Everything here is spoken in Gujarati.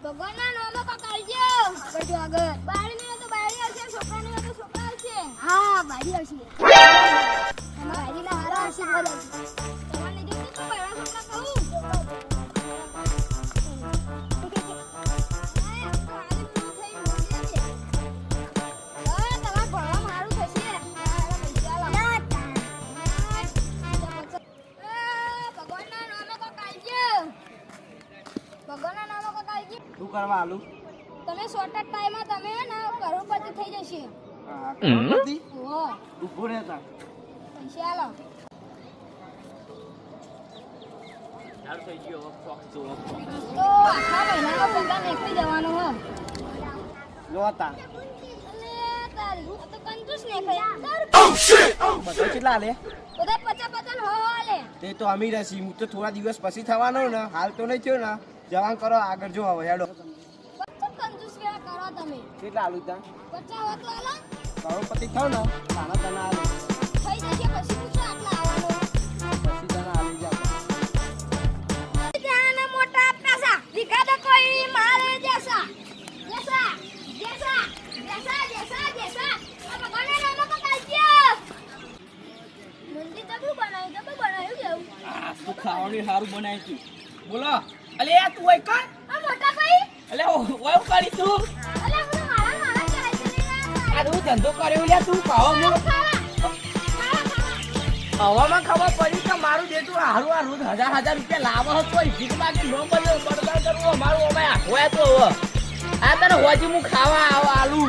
ભગવાનના નામે પકડજો. આગળ જો આગળ. બાળીને તો બાળી હશે, છોકરાને તો છોકરા હશે. હા, બાળી હશે. તમારા બાળીના હારા આશીર્વાદ હશે. તમારે જો તો બાળા છોકરા કહું. શું કરવા આલુ? તમે શોર્ટ ટાઈમમાં તમે ને કરોડપતિ થઈ જશે. હા, કરોડપતિ? ઓહો, ઊભો રહેતા. પૈસા આલો. હાલ થઈ ગયો ફોક્સ તો આખા મહિનાનો પગાર નીકળી જવાનો હો. જોતા. અલે તારી આ તો કંજૂસ ને ખયા. બધા કેટલા લે? બધા 50 હો લે. તે તો અમીર હસી. હું તો થોડા દિવસ પછી થવાનો ને, હાલ તો નહીં થયો ને. જવાન કરો આગળ જો હવે હેડો. કંજૂસ વેળા કરો તમે. કેટલા આલુ તા? 50 હો તો આલો. કરોડપતિ થાવ ને, તાના તાના આલુ. થઈ જશે પછી પૂછો આટલા આવવાનો. પછી તાના આલી જાવ. જાને મોટા પૈસા દીખા તો કોઈ મારે જૈસા જૈસા જૈસા જૈસા જૈસા જૈસા આ ભગવાનના નામે પકડજો. મંદી તબુ બનાવ્યું કેવું? આ તો ખાવાની સારું બનાવી તું. બોલો. અલે તું ઓય કર. આ મોટા ભાઈ અલે ઓય કરી તું. અલે મને મારા ચાલે છે ને આ તું ધંધો કર્યો લે તું પાવો મો. હવામાં ખબર પડી કે મારું જેટલું હારું આ રોજ 1000 રૂપિયા લાવો હતો ભીખ માંગે નો બદલ બરબાદ કરવું અમારું અમાય હોય તો હવે આ તને હોજી હું ખાવા આવું આલુ